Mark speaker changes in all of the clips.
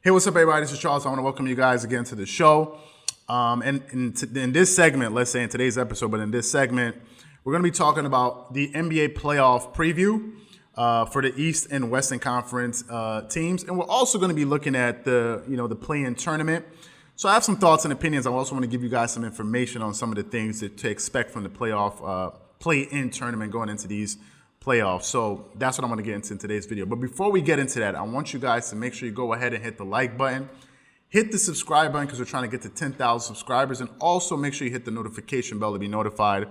Speaker 1: Hey, what's up, everybody? This is Charles. I want to welcome you guys again to the show. In this segment, let's say in today's episode, but in this segment, we're going to be talking about the NBA playoff preview for the East and Western Conference teams, and we're also going to be looking at the play-in tournament. So I have some thoughts and opinions. I also want to give you guys some information on some of the things to expect from the play-in tournament going into these playoffs. So that's what I'm going to get into in today's video. But before we get into that, I want you guys to make sure you go ahead and hit the like button, hit the subscribe button because we're trying to get to 10,000 subscribers, and also make sure you hit the notification bell to be notified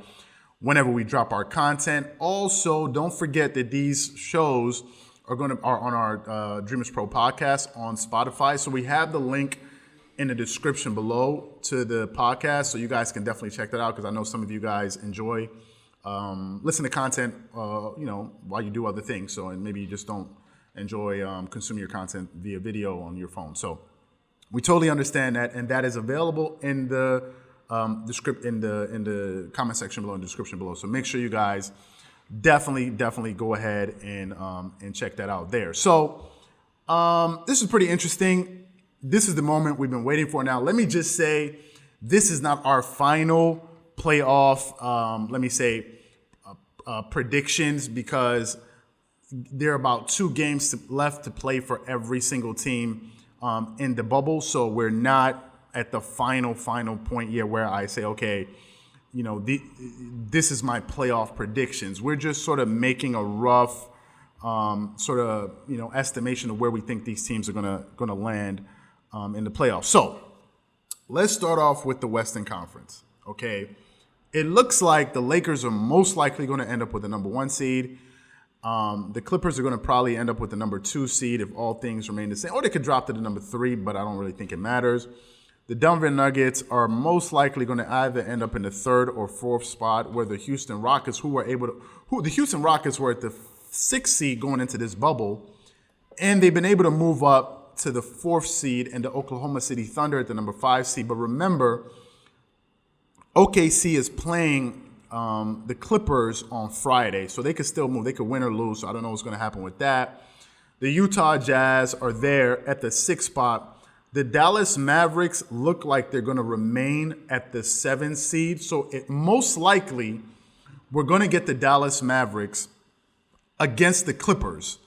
Speaker 1: whenever we drop our content. Also, don't forget that these shows are on our Dreamerspro Podcast on Spotify. So we have the link in the description below to the podcast, so you guys can definitely check that out because I know some of you guys enjoy listen to content, while you do other things. So, and maybe you just don't enjoy consuming your content via video on your phone. So, we totally understand that, and that is available in the in the comment section below, in the description below. So, make sure you guys definitely go ahead and check that out there. So, this is pretty interesting. This is the moment we've been waiting for. Now, let me just say, this is not our final playoff, predictions, because there are about 2 games left to play for every single team in the bubble. So we're not at the final point yet where I say, okay, this is my playoff predictions. We're just sort of making a rough estimation of where we think these teams are gonna land in the playoffs. So let's start off with the Western Conference. Okay. It looks like the Lakers are most likely going to end up with the number 1 seed. The Clippers are going to probably end up with the number 2 seed if all things remain the same. Or they could drop to the number 3, but I don't really think it matters. The Denver Nuggets are most likely going to either end up in the 3rd or 4th spot, where the Houston Rockets, the Houston Rockets were at the 6th seed going into this bubble, and they've been able to move up to the 4th seed, and the Oklahoma City Thunder at the number 5 seed. But remember, OKC is playing the Clippers on Friday, so they could still move. They could win or lose, so I don't know what's going to happen with that. The Utah Jazz are there at the 6th spot. The Dallas Mavericks look like they're going to remain at the 7th seed, so most likely we're going to get the Dallas Mavericks against the Clippers.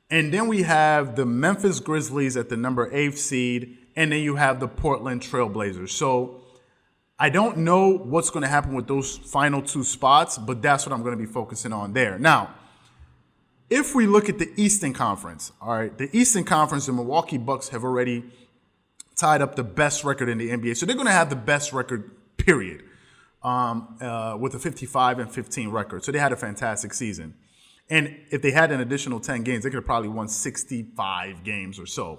Speaker 1: And then we have the Memphis Grizzlies at the number 8th seed, and then you have the Portland Trailblazers. So I don't know what's going to happen with those final 2 spots, but that's what I'm going to be focusing on there. Now, if we look at the Eastern Conference, all right, the Eastern Conference, the Milwaukee Bucks have already tied up the best record in the NBA. So they're going to have the best record, period, with a 55-15 record. So they had a fantastic season. And if they had an additional 10 games, they could have probably won 65 games or so.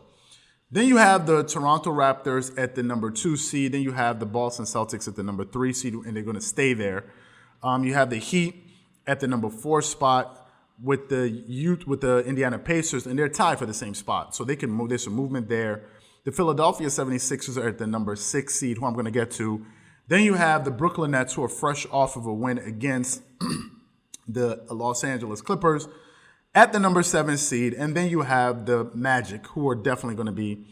Speaker 1: Then you have the Toronto Raptors at the number 2 seed. Then you have the Boston Celtics at the number 3 seed, and they're going to stay there. You have the Heat at the number 4 spot with the Indiana Pacers, and they're tied for the same spot. So they can move. There's some movement there. The Philadelphia 76ers are at the number 6 seed, who I'm going to get to. Then you have the Brooklyn Nets, who are fresh off of a win against the Los Angeles Clippers, at the number 7 seed, and then you have the Magic, who are definitely going to be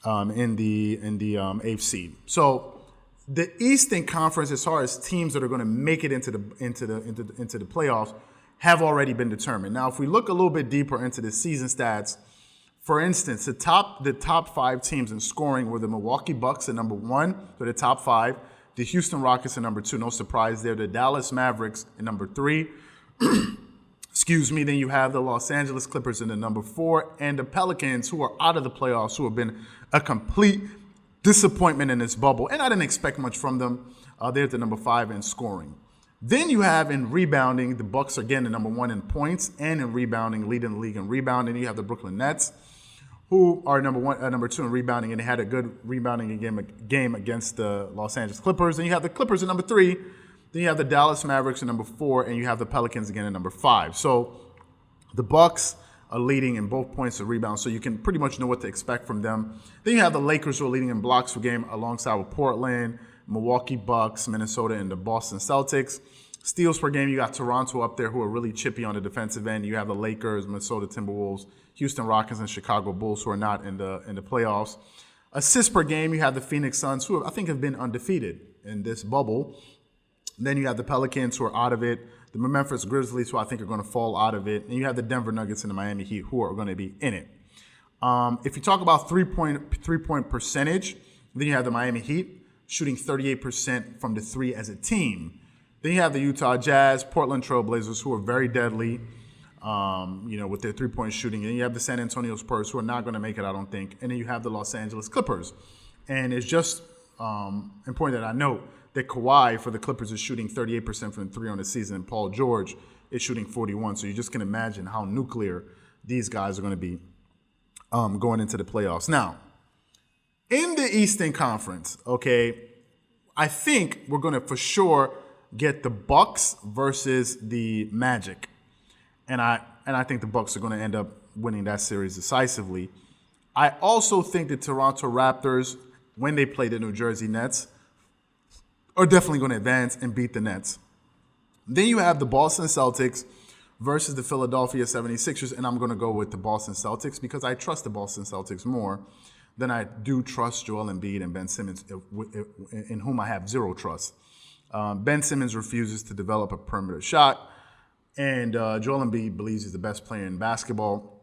Speaker 1: in the 8th seed. So the Eastern Conference, as far as teams that are going to make it into the playoffs, have already been determined. Now, if we look a little bit deeper into the season stats, for instance, the top 5 teams in scoring were the Milwaukee Bucks at number 1, so the top 5. The Houston Rockets at number 2, no surprise there. The Dallas Mavericks at number 3. Then you have the Los Angeles Clippers in the number 4, and the Pelicans, who are out of the playoffs, who have been a complete disappointment in this bubble. And I didn't expect much from them. They're at the number 5 in scoring. Then you have in rebounding, the Bucks are again the number 1 in points and in rebounding, leading the league in rebounding. You have the Brooklyn Nets, who are number 2 in rebounding, and they had a good rebounding game against the Los Angeles Clippers. And you have the Clippers at number 3. Then you have the Dallas Mavericks at number 4, and you have the Pelicans again at number 5. So the Bucks are leading in both points of rebound, so you can pretty much know what to expect from them. Then you have the Lakers, who are leading in blocks per game alongside with Portland, Milwaukee Bucks, Minnesota, and the Boston Celtics. Steals per game, you got Toronto up there who are really chippy on the defensive end. You have the Lakers, Minnesota Timberwolves, Houston Rockets, and Chicago Bulls who are not in the playoffs. Assists per game, you have the Phoenix Suns who I think have been undefeated in this bubble. Then you have the Pelicans who are out of it, the Memphis Grizzlies who I think are going to fall out of it, and you have the Denver Nuggets and the Miami Heat who are going to be in it. If you talk about three-point percentage, then you have the Miami Heat shooting 38% from the three as a team. Then you have the Utah Jazz, Portland Trail Blazers, who are very deadly, with their three-point shooting. And then you have the San Antonio Spurs, who are not going to make it, I don't think. And then you have the Los Angeles Clippers. And it's just important that I note that Kawhi for the Clippers is shooting 38% from the three on the season, and Paul George is shooting 41%. So you just can imagine how nuclear these guys are going to be going into the playoffs. Now, in the Eastern Conference, okay, I think we're going to for sure get the Bucks versus the Magic. And I think the Bucks are going to end up winning that series decisively. I also think the Toronto Raptors, when they play the New Jersey Nets, are definitely going to advance and beat the Nets. Then you have the Boston Celtics versus the Philadelphia 76ers, and I'm going to go with the Boston Celtics because I trust the Boston Celtics more than I do trust Joel Embiid and Ben Simmons, in whom I have zero trust. Ben Simmons refuses to develop a perimeter shot, and Joel Embiid believes he's the best player in basketball.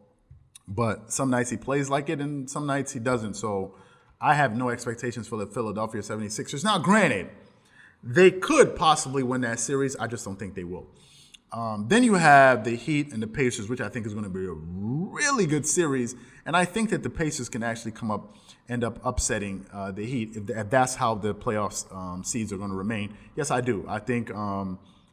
Speaker 1: But some nights he plays like it, and some nights he doesn't. So I have no expectations for the Philadelphia 76ers. Now, granted, they could possibly win that series. I just don't think they will. Then you have the Heat and the Pacers, which I think is going to be a really good series. And I think that the Pacers can actually end up upsetting the Heat if that's how the playoffs seeds are going to remain. Yes, I do. I think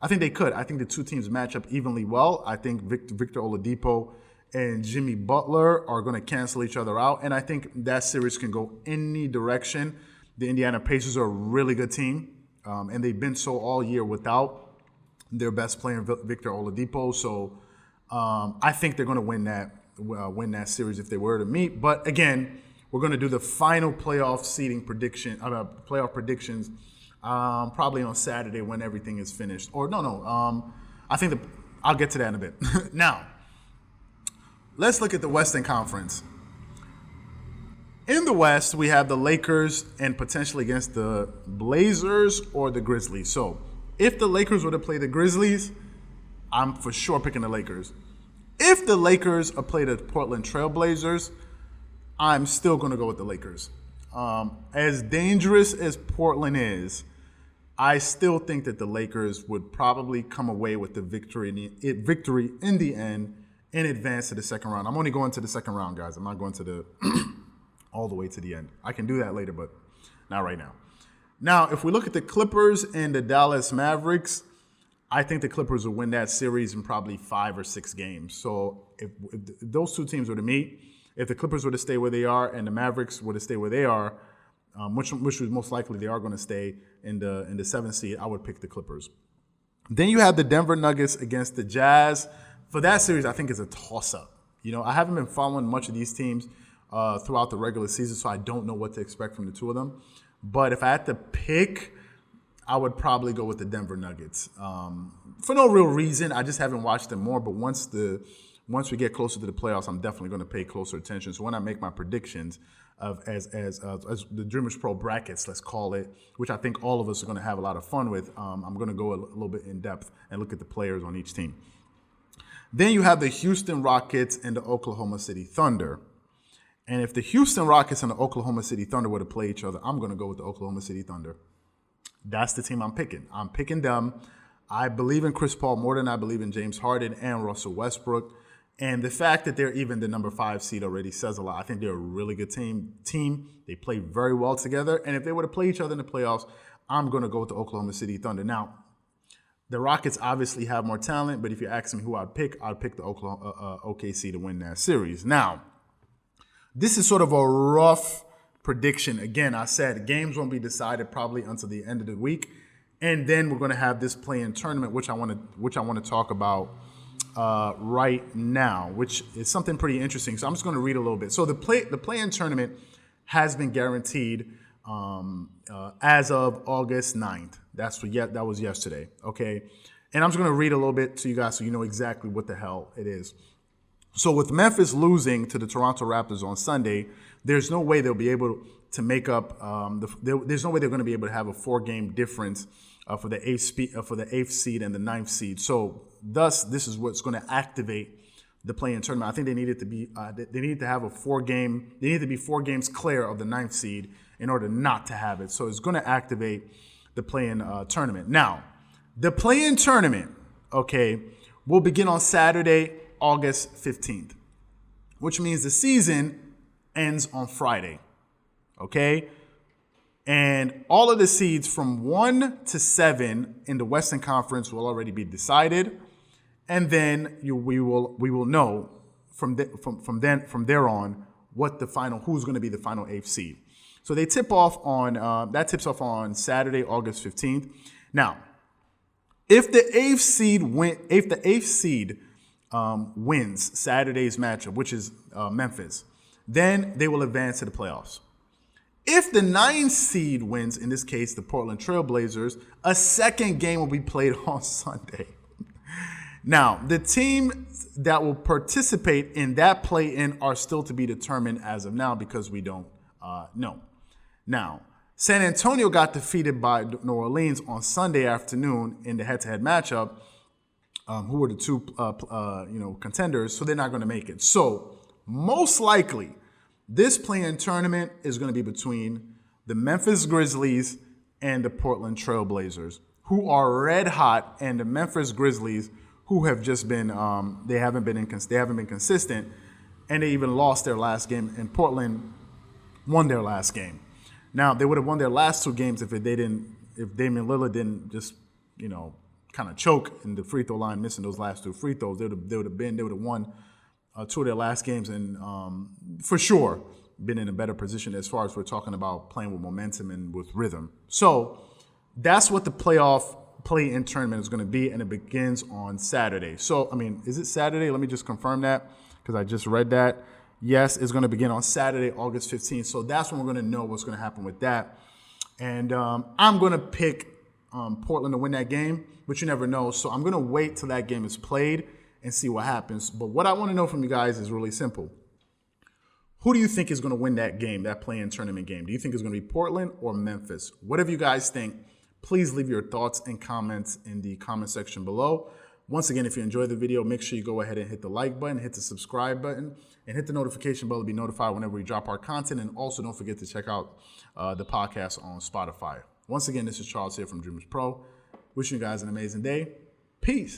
Speaker 1: they could. I think the two teams match up evenly well. I think Victor Oladipo and Jimmy Butler are going to cancel each other out. And I think that series can go any direction. The Indiana Pacers are a really good team. And they've been so all year without their best player, Victor Oladipo. So I think they're going to win that series if they were to meet. But again, we're going to do the final playoff seeding playoff predictions probably on Saturday when everything is finished. Or I think I'll get to that in a bit. Now, let's look at the Western Conference. In the West, we have the Lakers and potentially against the Blazers or the Grizzlies. So if the Lakers were to play the Grizzlies, I'm for sure picking the Lakers. If the Lakers are play the Portland Trail Blazers, I'm still going to go with the Lakers. As dangerous as Portland is, I still think that the Lakers would probably come away with the victory in the end and advance to the second round. I'm only going to the second round, guys. I'm not going to the all the way to the end. I can do that later, but not right now. Now, if we look at the Clippers and the Dallas Mavericks, I think the Clippers will win that series in probably 5 or 6 games. So if those two teams were to meet, if the Clippers were to stay where they are and the Mavericks were to stay where they are, which was most likely they are going to stay in the 7th seed, I would pick the Clippers. Then you have the Denver Nuggets against the Jazz. For that series, I think it's a toss-up. I haven't been following much of these teams throughout the regular season, so I don't know what to expect from the two of them. But if I had to pick, I would probably go with the Denver Nuggets. For no real reason. I just haven't watched them more. But once we get closer to the playoffs, I'm definitely going to pay closer attention. So when I make my predictions as the Dreamerspro brackets, let's call it, which I think all of us are going to have a lot of fun with, I'm going to go a little bit in depth and look at the players on each team. Then you have the Houston Rockets and the Oklahoma City Thunder. And if the Houston Rockets and the Oklahoma City Thunder were to play each other, I'm going to go with the Oklahoma City Thunder. That's the team I'm picking. I'm picking them. I believe in Chris Paul more than I believe in James Harden and Russell Westbrook. And the fact that they're even the number 5 seed already says a lot. I think they're a really good team. They play very well together. And if they were to play each other in the playoffs, I'm going to go with the Oklahoma City Thunder. Now, the Rockets obviously have more talent, but if you ask me who I'd pick the OKC to win that series. Now, this is sort of a rough prediction. Again, I said games won't be decided probably until the end of the week, and then we're going to have this play-in tournament, which I want to talk about right now, which is something pretty interesting. So I'm just going to read a little bit. So the play-in tournament has been guaranteed as of August 9th. That was yesterday. Okay, And I'm just going to read a little bit to you guys so you know exactly what the hell it is. So with Memphis losing to the Toronto Raptors on Sunday, there's no way they'll be able to make up. There's no way they're going to be able to have a 4-game difference for the eighth seed and the 9th seed. So thus, this is what's going to activate the play-in tournament. I think they needed to be. They need to have a 4-game. They need to be 4 games clear of the 9th seed in order not to have it. So it's going to activate the play-in tournament. Now, the play-in tournament, okay, will begin on Saturday, August 15th, which means the season ends on Friday, okay? And all of the seeds from 1 to 7 in the Western Conference will already be decided, and then we will know from there on who's going to be the final 8th seed. So they tip off on tips off on Saturday, August 15th. Now, if the 8th seed wins Saturday's matchup, which is Memphis, then they will advance to the playoffs. If the 9th seed wins, in this case the Portland Trail Blazers, a second game will be played on Sunday. Now, the teams that will participate in that play-in are still to be determined as of now because we don't know. Now, San Antonio got defeated by New Orleans on Sunday afternoon in the head-to-head matchup, who were the two contenders, so they're not going to make it. So most likely, this play-in tournament is going to be between the Memphis Grizzlies and the Portland Trail Blazers, who are red hot, and the Memphis Grizzlies, who have just been they haven't been consistent, and they even lost their last game. And Portland won their last game. Now they would have won their last 2 games if Damian Lillard didn't just kind of choke in the free throw line, missing those last 2 free throws. They would have won 2 of their last games, and for sure been in a better position as far as we're talking about playing with momentum and with rhythm. So that's what the play-in tournament is going to be, and it begins on Saturday. So, is it Saturday? Let me just confirm that because I just read that. Yes, it's going to begin on Saturday, August 15th. So that's when we're going to know what's going to happen with that. And I'm going to pick Portland to win that game, but you never know. So I'm going to wait till that game is played and see what happens. But what I want to know from you guys is really simple. Who do you think is going to win that game, that play-in tournament game? Do you think it's going to be Portland or Memphis? Whatever you guys think, please leave your thoughts and comments in the comment section below. Once again, if you enjoyed the video, make sure you go ahead and hit the like button, hit the subscribe button, and hit the notification bell to be notified whenever we drop our content. And also don't forget to check out the podcast on Spotify. Once again, this is Charles here from Dreamerspro. Wishing you guys an amazing day. Peace.